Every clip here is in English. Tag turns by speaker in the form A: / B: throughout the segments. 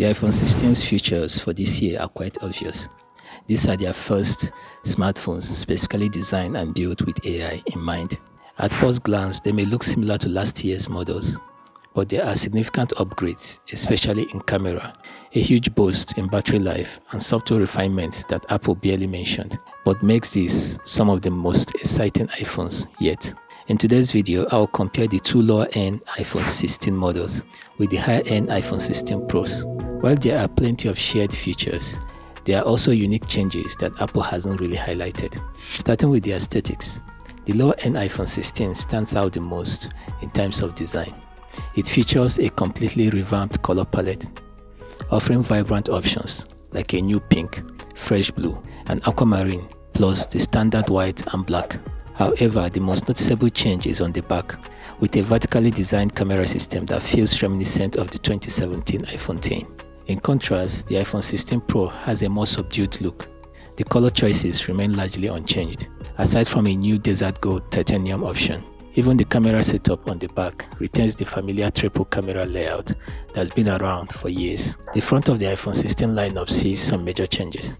A: The iPhone 16's features for this year are quite obvious. These are their first smartphones specifically designed and built with AI in mind. At first glance, they may look similar to last year's models, but there are significant upgrades, especially in camera, a huge boost in battery life, and subtle refinements that Apple barely mentioned, but makes these some of the most exciting iPhones yet. In today's video, I'll compare the two lower-end iPhone 16 models with the higher-end iPhone 16 Pros. While there are plenty of shared features, there are also unique changes that Apple hasn't really highlighted. Starting with the aesthetics, the lower-end iPhone 16 stands out the most in terms of design. It features a completely revamped color palette, offering vibrant options like a new pink, fresh blue, and aquamarine, plus the standard white and black. However, the most noticeable change is on the back, with a vertically designed camera system that feels reminiscent of the 2017 iPhone X. In contrast, the iPhone 16 Pro has a more subdued look. The color choices remain largely unchanged, aside from a new desert gold titanium option. Even the camera setup on the back retains the familiar triple camera layout that's been around for years. The front of the iPhone 16 lineup sees some major changes.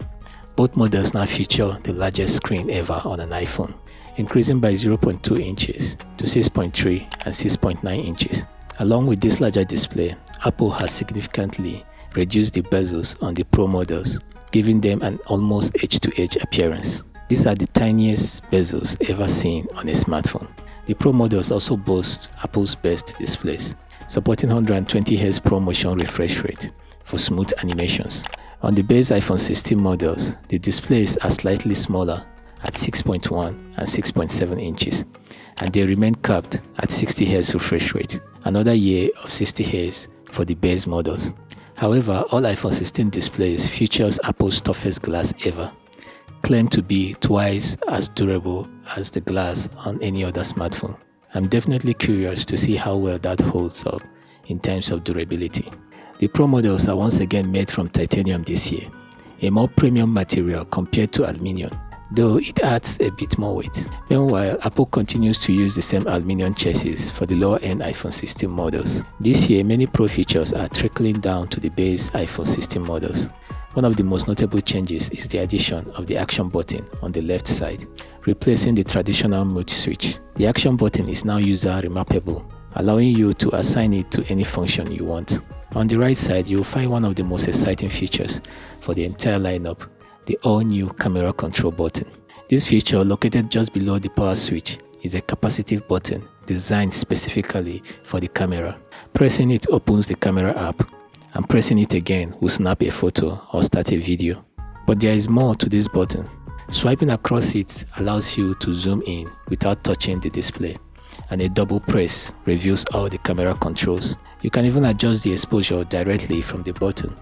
A: Both models now feature the largest screen ever on an iPhone, increasing by 0.2 inches to 6.3 and 6.9 inches. Along with this larger display, Apple has significantly reduced the bezels on the Pro models, giving them an almost edge-to-edge appearance. These are the tiniest bezels ever seen on a smartphone. The Pro models also boast Apple's best displays, supporting 120Hz ProMotion refresh rate for smooth animations. On the base iPhone 16 models, the displays are slightly smaller at 6.1 and 6.7 inches, and they remain capped at 60Hz refresh rate, another year of 60Hz for the base models. However, all iPhone 16 displays features Apple's toughest glass ever, claimed to be twice as durable as the glass on any other smartphone. I'm definitely curious to see how well that holds up in terms of durability. The Pro models are once again made from titanium this year, a more premium material compared to aluminium, though it adds a bit more weight. Meanwhile, Apple continues to use the same aluminum chassis for the lower-end iPhone 16 models. This year, many Pro features are trickling down to the base iPhone 16 models. One of the most notable changes is the addition of the action button on the left side, replacing the traditional mute switch. The action button is now user remappable, allowing you to assign it to any function you want. On the right side, you will find one of the most exciting features for the entire lineup, the all-new camera control button. This feature, located just below the power switch, is a capacitive button designed specifically for the camera. Pressing it opens the camera app, and pressing it again will snap a photo or start a video. But there is more to this button. Swiping across it allows you to zoom in without touching the display, and a double press reveals all the camera controls. You can even adjust the exposure directly from the button,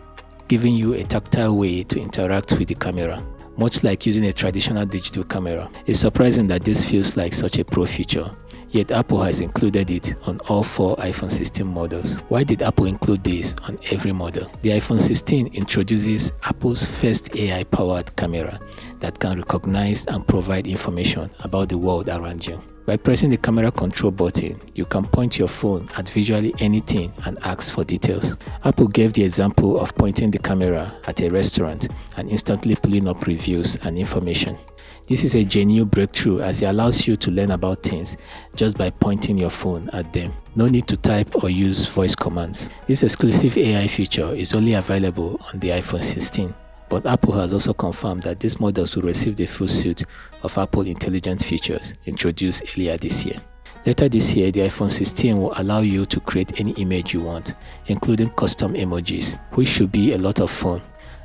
A: giving you a tactile way to interact with the camera, much like using a traditional digital camera. It's surprising that this feels like such a pro feature, yet Apple has included it on all 4 iPhone 16 models. Why did Apple include this on every model? The iPhone 16 introduces Apple's first AI-powered camera that can recognize and provide information about the world around you. By pressing the camera control button, you can point your phone at visually anything and ask for details. Apple gave the example of pointing the camera at a restaurant and instantly pulling up reviews and information. This is a genuine breakthrough as it allows you to learn about things just by pointing your phone at them. No need to type or use voice commands. This exclusive AI feature is only available on the iPhone 16. But Apple has also confirmed that these models will receive the full suite of Apple Intelligence features introduced earlier this year. Later this year, the iPhone 16 will allow you to create any image you want, including custom emojis, which should be a lot of fun.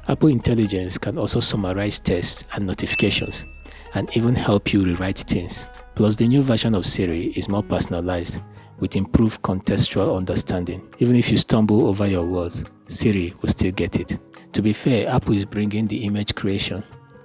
A: Apple Intelligence can also summarize text and notifications, and even help you rewrite things. Plus, the new version of Siri is more personalized, with improved contextual understanding. Even if you stumble over your words, Siri will still get it. To be fair, Apple is bringing the image creation,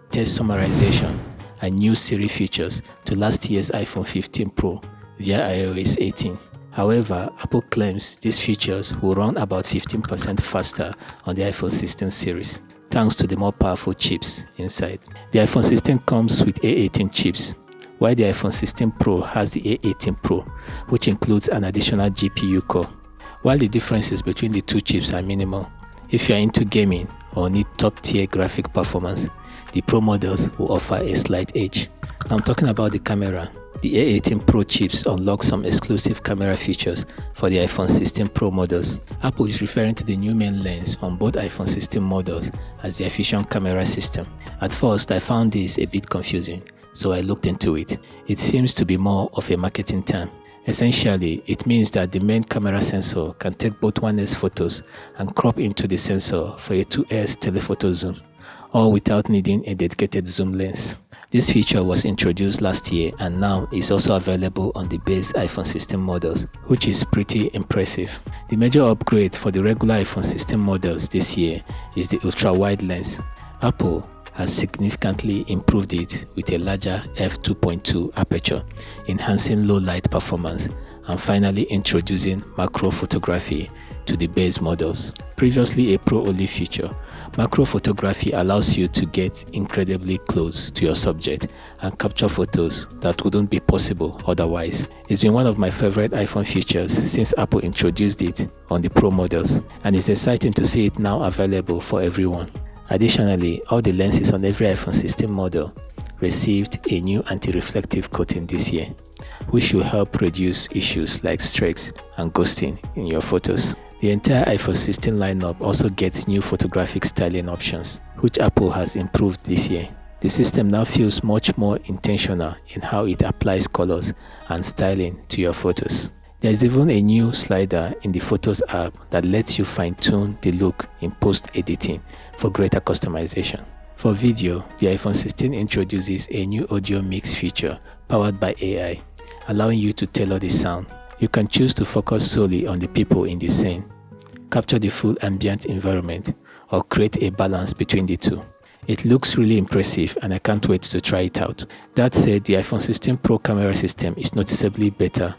A: text summarization, and new Siri features to last year's iPhone 15 Pro via iOS 18. However, Apple claims these features will run about 15% faster on the iPhone 16 series, thanks to the more powerful chips inside. The iPhone 16 comes with A18 chips, while the iPhone 16 Pro has the A18 Pro, which includes an additional GPU core. While the differences between the two chips are minimal, If you are into gaming or need top-tier graphic performance, the Pro models will offer a slight edge. Now I'm talking about the camera. The A18 Pro chips unlock some exclusive camera features for the iPhone 16 Pro models. Apple is referring to the new main lens on both iPhone 16 models as the efficient camera system. At first, I found this a bit confusing, so I looked into it. It seems to be more of a marketing term. Essentially, it means that the main camera sensor can take both 1x photos and crop into the sensor for a 2x telephoto zoom, all without needing a dedicated zoom lens. This feature was introduced last year and now is also available on the base iPhone 16 models, which is pretty impressive. The major upgrade for the regular iPhone 16 models this year is the ultra-wide lens. Apple has significantly improved it with a larger f2.2 aperture, enhancing low light performance, and finally introducing macro photography to the base models. Previously a pro-only feature, macro photography allows you to get incredibly close to your subject and capture photos that wouldn't be possible otherwise. It's been one of my favorite iPhone features since Apple introduced it on the Pro models, and it's exciting to see it now available for everyone. Additionally, all the lenses on every iPhone 16 model received a new anti-reflective coating this year, which should help reduce issues like streaks and ghosting in your photos. The entire iPhone 16 lineup also gets new photographic styling options, which Apple has improved this year. The system now feels much more intentional in how it applies colors and styling to your photos. There is even a new slider in the Photos app that lets you fine-tune the look in post-editing for greater customization. For video, the iPhone 16 introduces a new audio mix feature powered by AI, allowing you to tailor the sound. You can choose to focus solely on the people in the scene, capture the full ambient environment, or create a balance between the two. It looks really impressive and I can't wait to try it out. That said, the iPhone 16 Pro camera system is noticeably better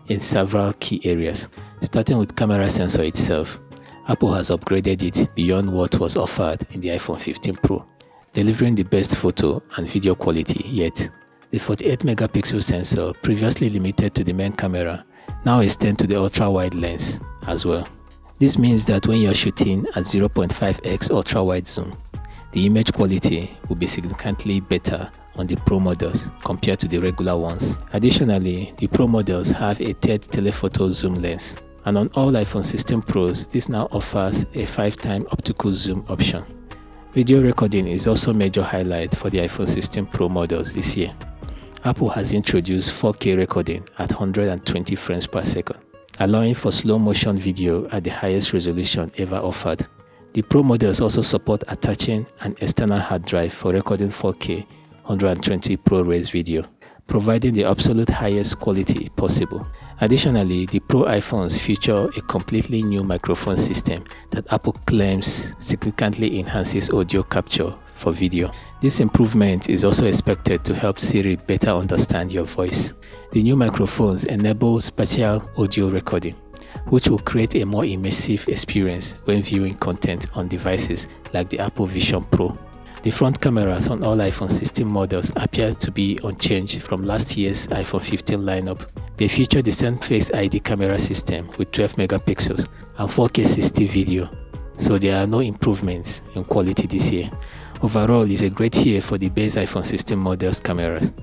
A: in several key areas. Starting with camera sensor itself, Apple has upgraded it beyond what was offered in the iPhone 15 Pro, delivering the best photo and video quality yet. The 48 megapixel sensor, previously limited to the main camera, now extends to the ultra-wide lens as well. This means that when you're shooting at 0.5x ultra-wide zoom, the image quality will be significantly better on the Pro models compared to the regular ones. Additionally, the Pro models have a third telephoto zoom lens, and on all iPhone 16 Pros, this now offers a 5x optical zoom option. Video recording is also a major highlight for the iPhone 16 Pro models this year. Apple has introduced 4K recording at 120 frames per second, allowing for slow motion video at the highest resolution ever offered. The Pro models also support attaching an external hard drive for recording 4K 120 ProRes video, providing the absolute highest quality possible. Additionally, the Pro iPhones feature a completely new microphone system that Apple claims significantly enhances audio capture for video. This improvement is also expected to help Siri better understand your voice. The new microphones enable spatial audio recording, which will create a more immersive experience when viewing content on devices like the Apple Vision Pro. The front cameras on all iPhone 16 models appear to be unchanged from last year's iPhone 15 lineup. They feature the same Face ID camera system with 12 megapixels and 4K 60 video, so there are no improvements in quality this year. Overall, it's a great year for the base iPhone 16 models cameras,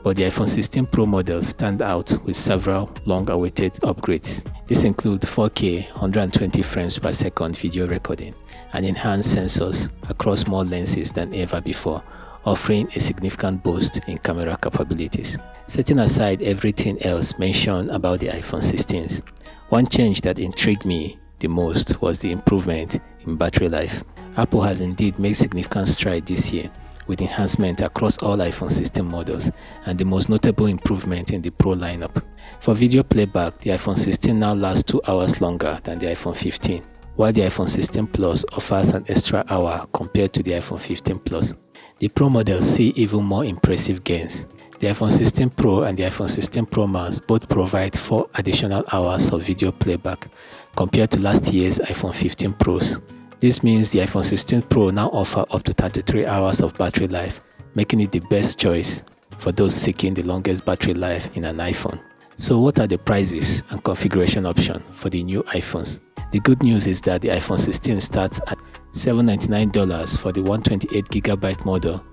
A: but the iPhone 16 Pro models stand out with several long-awaited upgrades. These include 4K 120 frames per second video recording and enhanced sensors across more lenses than ever before, offering a significant boost in camera capabilities. Setting aside everything else mentioned about the iPhone 16s, one change that intrigued me the most was the improvement in battery life. Apple has indeed made significant strides this year, with enhancement across all iPhone 16 models and the most notable improvement in the Pro lineup. For video playback, the iPhone 16 now lasts 2 hours longer than the iPhone 15, while the iPhone 16 Plus offers an extra hour compared to the iPhone 15 Plus. The Pro models see even more impressive gains. The iPhone 16 Pro and the iPhone 16 Pro Max both provide 4 additional hours of video playback compared to last year's iPhone 15 Pros. This means the iPhone 16 Pro now offers up to 33 hours of battery life, making it the best choice for those seeking the longest battery life in an iPhone. So what are the prices and configuration options for the new iPhones? The good news is that the iPhone 16 starts at $799 for the 128GB model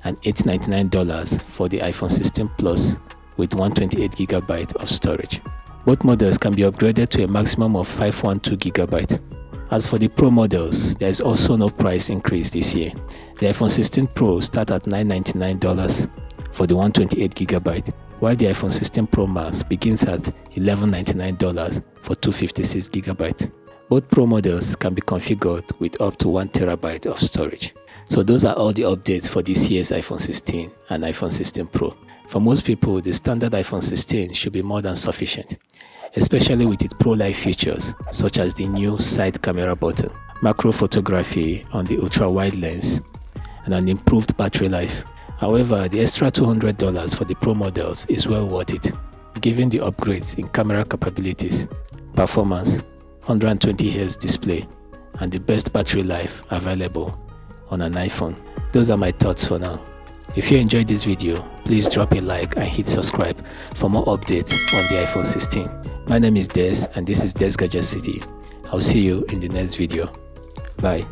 A: and $899 for the iPhone 16 Plus with 128GB of storage. Both models can be upgraded to a maximum of 512GB. As for the Pro models, there is also no price increase this year. The iPhone 16 Pro starts at $999 for the 128GB, while the iPhone 16 Pro Max begins at $1199 for 256GB. Both Pro models can be configured with up to 1TB of storage. So those are all the updates for this year's iPhone 16 and iPhone 16 Pro. For most people, the standard iPhone 16 should be more than sufficient, especially with its pro-life features such as the new side camera button, macro photography on the ultra-wide lens, and an improved battery life. However, the extra $200 for the Pro models is well worth it, given the upgrades in camera capabilities, performance, 120Hz display, and the best battery life available on an iPhone. Those are my thoughts for now. If you enjoyed this video, please drop a like and hit subscribe for more updates on the iPhone 16. My name is Des and this is Des Gadget City. I'll see you in the next video. Bye.